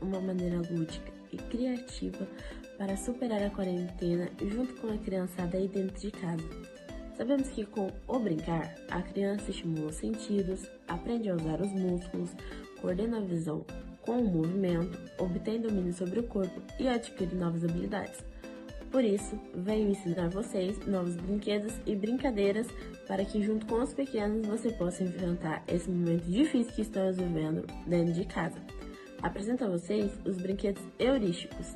uma maneira lúdica e criativa para superar a quarentena junto com a criançada aí dentro de casa. Sabemos que com o brincar, a criança estimula os sentidos, aprende a usar os músculos, coordena a visão com o movimento, obtém domínio sobre o corpo e adquire novas habilidades. Por isso, venho ensinar vocês novos brinquedos e brincadeiras para que junto com os pequenos você possa enfrentar esse momento difícil que estamos vivendo dentro de casa. Apresento a vocês os brinquedos heurísticos.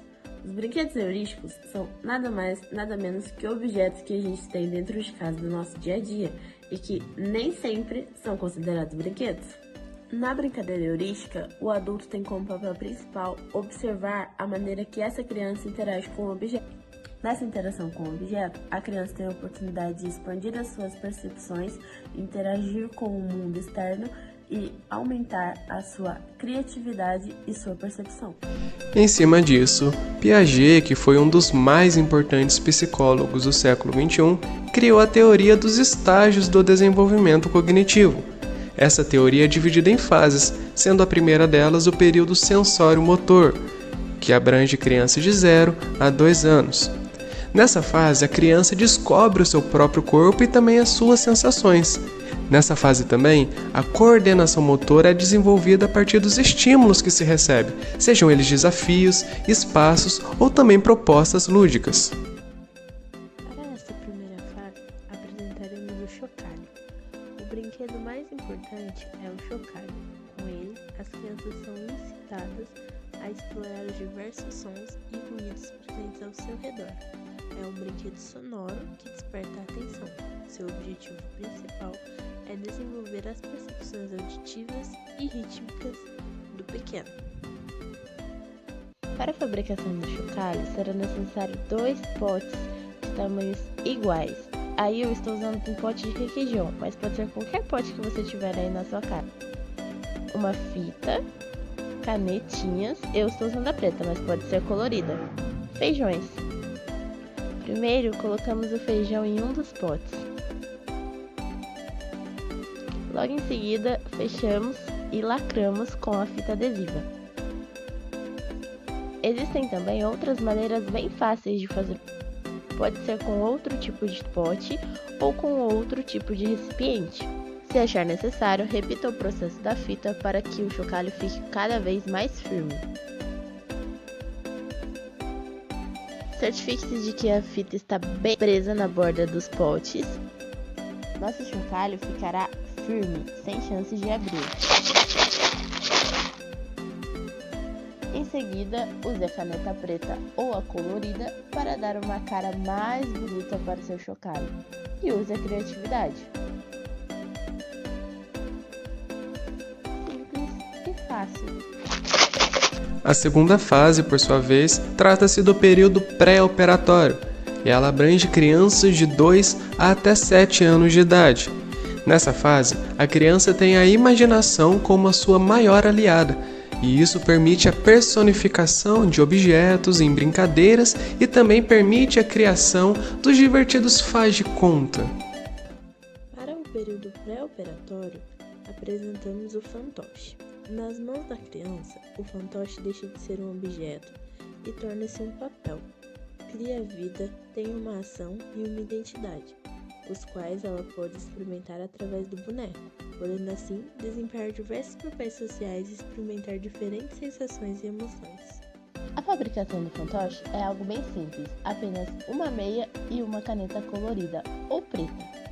Os brinquedos heurísticos são nada mais, nada menos que objetos que a gente tem dentro de casa do nosso dia a dia e que nem sempre são considerados brinquedos. Na brincadeira heurística, o adulto tem como papel principal observar a maneira que essa criança interage com o objeto. Nessa interação com o objeto, a criança tem a oportunidade de expandir as suas percepções, interagir com o mundo externo e aumentar a sua criatividade e sua percepção. Em cima disso, Piaget, que foi um dos mais importantes psicólogos do século XXI, criou a teoria dos estágios do desenvolvimento cognitivo. Essa teoria é dividida em fases, sendo a primeira delas o período sensório-motor, que abrange crianças de 0 a 2 anos. Nessa fase, a criança descobre o seu próprio corpo e também as suas sensações. Nessa fase também, a coordenação motora é desenvolvida a partir dos estímulos que se recebe, sejam eles desafios, espaços ou também propostas lúdicas. Para essa primeira fase, apresentaremos o chocalho. O brinquedo mais importante é o chocalho. Com ele, as crianças são incitadas a explorar os diversos sons e ruídos presentes ao seu redor. É um brinquedo sonoro que desperta a atenção. Seu objetivo principal é desenvolver as percepções auditivas e rítmicas do pequeno. Para a fabricação do chocalho, será necessário 2 potes de tamanhos iguais. Aí eu estou usando um pote de requeijão, mas pode ser qualquer pote que você tiver aí na sua casa. Uma fita, canetinhas, eu estou usando a preta, mas pode ser colorida. Feijões. Primeiro, colocamos o feijão em um dos potes. Logo em seguida, fechamos e lacramos com a fita adesiva. Existem também outras maneiras bem fáceis de fazer. Pode ser com outro tipo de pote ou com outro tipo de recipiente. Se achar necessário, repita o processo da fita para que o chocalho fique cada vez mais firme. Certifique-se de que a fita está bem presa na borda dos potes. Nosso chocalho ficará firme, sem chance de abrir. Em seguida, use a caneta preta ou a colorida para dar uma cara mais bonita para seu chocalho. E use a criatividade. Simples e fácil. A segunda fase, por sua vez, trata-se do período pré-operatório, e ela abrange crianças de 2 a até 7 anos de idade. Nessa fase, a criança tem a imaginação como a sua maior aliada, e isso permite a personificação de objetos em brincadeiras e também permite a criação dos divertidos faz de conta. Para o período pré-operatório, apresentamos o fantoche. Nas mãos da criança, o fantoche deixa de ser um objeto e torna-se um papel. Cria vida, tem uma ação e uma identidade, os quais ela pode experimentar através do boneco, podendo assim desempenhar diversos papéis sociais e experimentar diferentes sensações e emoções. A fabricação do fantoche é algo bem simples, apenas uma meia e uma caneta colorida ou preta.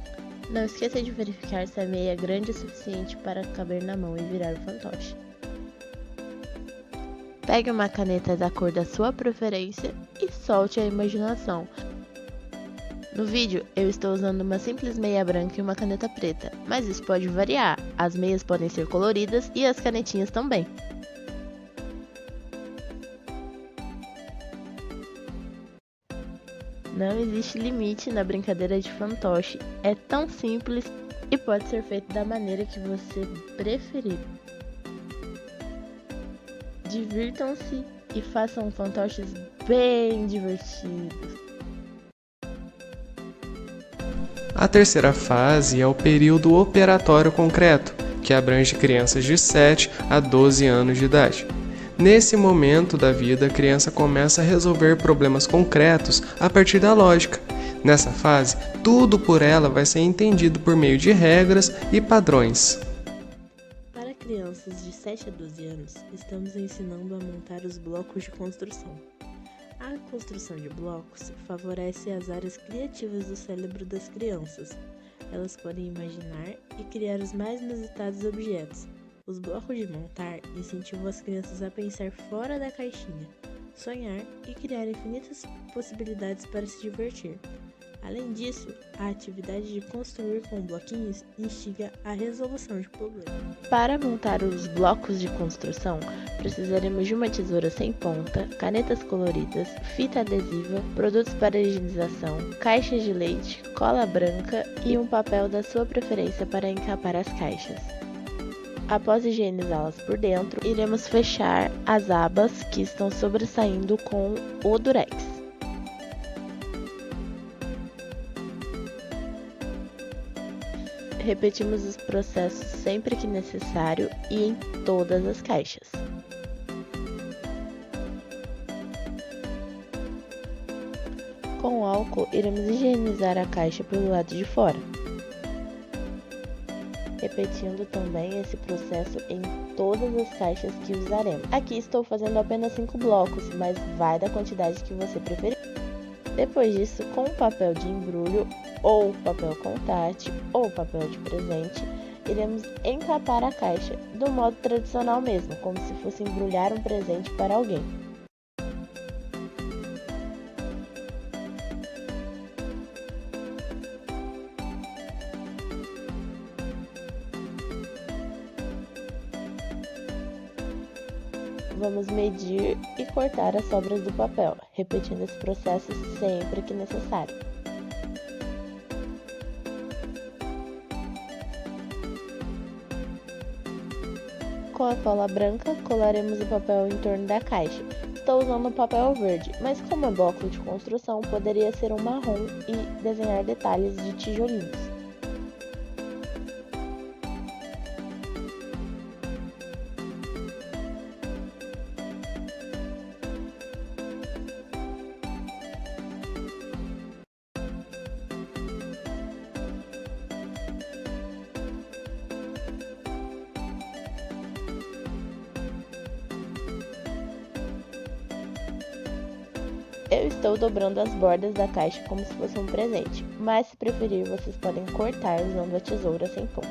Não esqueça de verificar se a meia é grande o suficiente para caber na mão e virar o fantoche. Pegue uma caneta da cor da sua preferência e solte a imaginação. No vídeo, eu estou usando uma simples meia branca e uma caneta preta, mas isso pode variar. As meias podem ser coloridas e as canetinhas também. Não existe limite na brincadeira de fantoche, é tão simples e pode ser feito da maneira que você preferir. Divirtam-se e façam fantoches bem divertidos. A terceira fase é o período operatório concreto, que abrange crianças de 7 a 12 anos de idade. Nesse momento da vida, a criança começa a resolver problemas concretos a partir da lógica. Nessa fase, tudo por ela vai ser entendido por meio de regras e padrões. Para crianças de 7 a 12 anos, estamos ensinando a montar os blocos de construção. A construção de blocos favorece as áreas criativas do cérebro das crianças. Elas podem imaginar e criar os mais inusitados objetos. Os blocos de montar incentivam as crianças a pensar fora da caixinha, sonhar e criar infinitas possibilidades para se divertir. Além disso, a atividade de construir com bloquinhos instiga a resolução de problemas. Para montar os blocos de construção, precisaremos de uma tesoura sem ponta, canetas coloridas, fita adesiva, produtos para higienização, caixas de leite, cola branca e um papel da sua preferência para encapar as caixas. Após higienizá-las por dentro, iremos fechar as abas que estão sobressaindo com o durex. Repetimos os processos sempre que necessário e em todas as caixas. Com álcool, iremos higienizar a caixa pelo lado de fora. Repetindo também esse processo em todas as caixas que usaremos. Aqui estou fazendo apenas 5 blocos, mas vai da quantidade que você preferir. Depois disso, com papel de embrulho, ou papel contact, ou papel de presente, iremos encapar a caixa do modo tradicional mesmo, como se fosse embrulhar um presente para alguém. Vamos medir e cortar as sobras do papel, repetindo esse processo sempre que necessário. Com a cola branca, colaremos o papel em torno da caixa. Estou usando um papel verde, mas como é bloco de construção, poderia ser um marrom e desenhar detalhes de tijolinhos. Eu estou dobrando as bordas da caixa como se fosse um presente, mas se preferir, vocês podem cortar usando a tesoura sem ponta.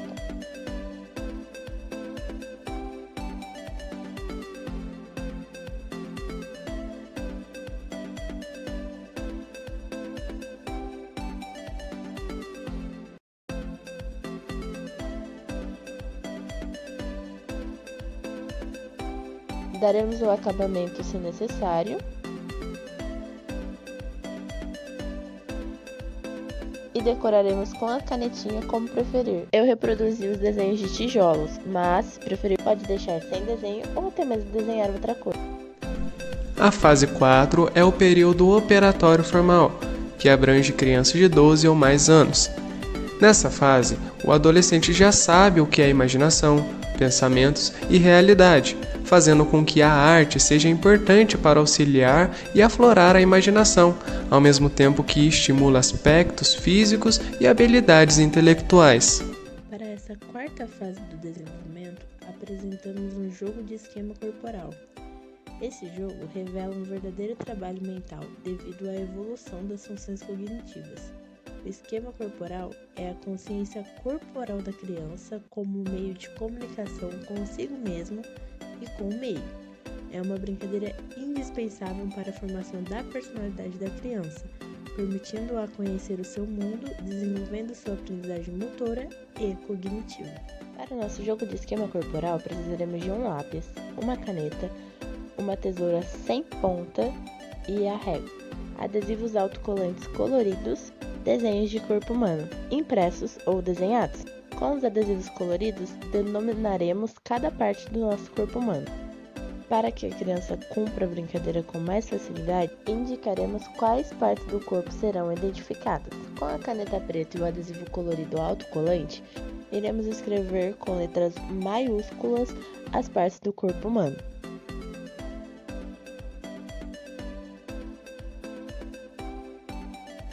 Daremos o acabamento se necessário. E decoraremos com a canetinha como preferir. Eu reproduzi os desenhos de tijolos, mas se preferir pode deixar sem desenho ou até mesmo desenhar outra coisa. A fase 4 é o período operatório formal, que abrange crianças de 12 ou mais anos. Nessa fase, o adolescente já sabe o que é imaginação, pensamentos e realidade, fazendo com que a arte seja importante para auxiliar e aflorar a imaginação, ao mesmo tempo que estimula aspectos físicos e habilidades intelectuais. Para essa quarta fase do desenvolvimento, apresentamos um jogo de esquema corporal. Esse jogo revela um verdadeiro trabalho mental devido à evolução das funções cognitivas. O esquema corporal é a consciência corporal da criança como meio de comunicação consigo mesmo e com o meio. É uma brincadeira indispensável para a formação da personalidade da criança, permitindo-a conhecer o seu mundo, desenvolvendo sua aprendizagem motora e cognitiva. Para o nosso jogo de esquema corporal, precisaremos de um lápis, uma caneta, uma tesoura sem ponta e a régua, adesivos autocolantes coloridos, desenhos de corpo humano, impressos ou desenhados. Com os adesivos coloridos, denominaremos cada parte do nosso corpo humano. Para que a criança cumpra a brincadeira com mais facilidade, indicaremos quais partes do corpo serão identificadas. Com a caneta preta e o adesivo colorido autocolante, iremos escrever com letras maiúsculas as partes do corpo humano.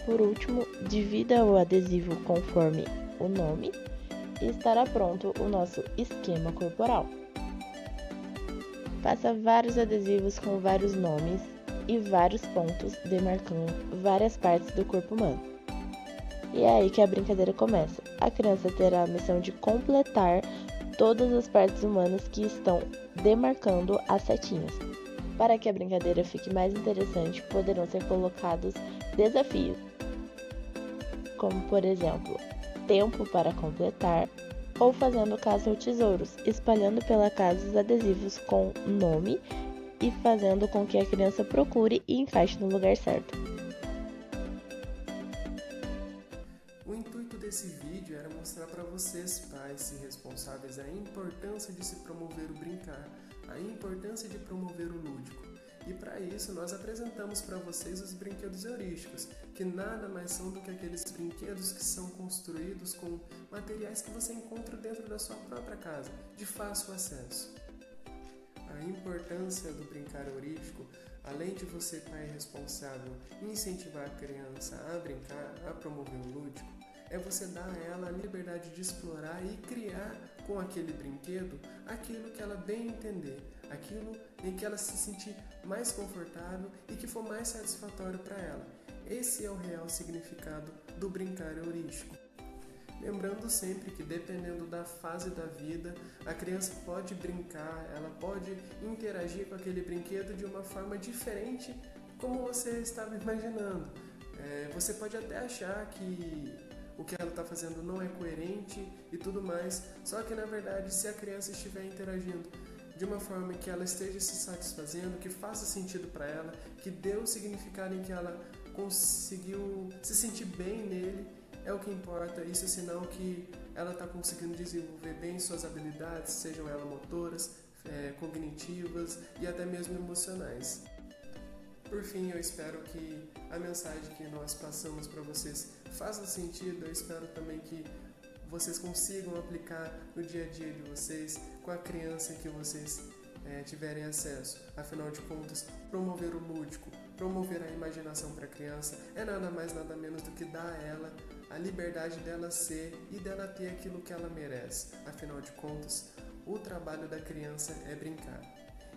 por último, divida o adesivo conforme o nome e estará pronto o nosso esquema corporal. Faça vários adesivos com vários nomes e vários pontos demarcando várias partes do corpo humano. E é aí que a brincadeira começa. A criança terá a missão de completar todas as partes humanas que estão demarcando as setinhas. Para que a brincadeira fique mais interessante, poderão ser colocados desafios, como por exemplo, tempo para completar, ou fazendo caça ao tesouros, espalhando pela casa os adesivos com nome e fazendo com que a criança procure e encaixe no lugar certo. O intuito desse vídeo era mostrar para vocês, pais e responsáveis, a importância de se promover o brincar, a importância de promover o lúdico. E para isso nós apresentamos para vocês os brinquedos heurísticos, que nada mais são do que aqueles brinquedos que são construídos com materiais que você encontra dentro da sua própria casa, de fácil acesso. A importância do brincar heurístico, além de você, pai responsável, incentivar a criança a brincar, a promover o lúdico, é você dar a ela a liberdade de explorar e criar com aquele brinquedo aquilo que ela bem entender, aquilo em que ela se sentir mais confortável e que for mais satisfatório para ela. Esse é o real significado do brincar heurístico. Lembrando sempre que, dependendo da fase da vida, a criança pode brincar, ela pode interagir com aquele brinquedo de uma forma diferente como você estava imaginando. Você pode até achar que o que ela está fazendo não é coerente e tudo mais, só que na verdade, se a criança estiver interagindo de uma forma que ela esteja se satisfazendo, que faça sentido para ela, que dê o significado em que ela conseguiu se sentir bem nele, é o que importa. Isso é sinal que ela está conseguindo desenvolver bem suas habilidades, sejam elas motoras, cognitivas e até mesmo emocionais. Por fim, eu espero que a mensagem que nós passamos para vocês faça sentido. Eu espero também que vocês consigam aplicar no dia a dia de vocês, com a criança que vocês tiverem acesso. Afinal de contas, promover o lúdico, promover a imaginação para a criança é nada mais, nada menos do que dar a ela a liberdade dela ser e dela ter aquilo que ela merece. Afinal de contas, o trabalho da criança é brincar.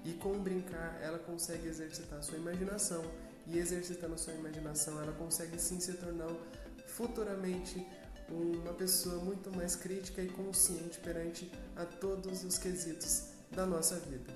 E com o brincar, ela consegue exercitar a sua imaginação. E exercitando a sua imaginação, ela consegue sim se tornar futuramente uma pessoa muito mais crítica e consciente perante a todos os quesitos da nossa vida.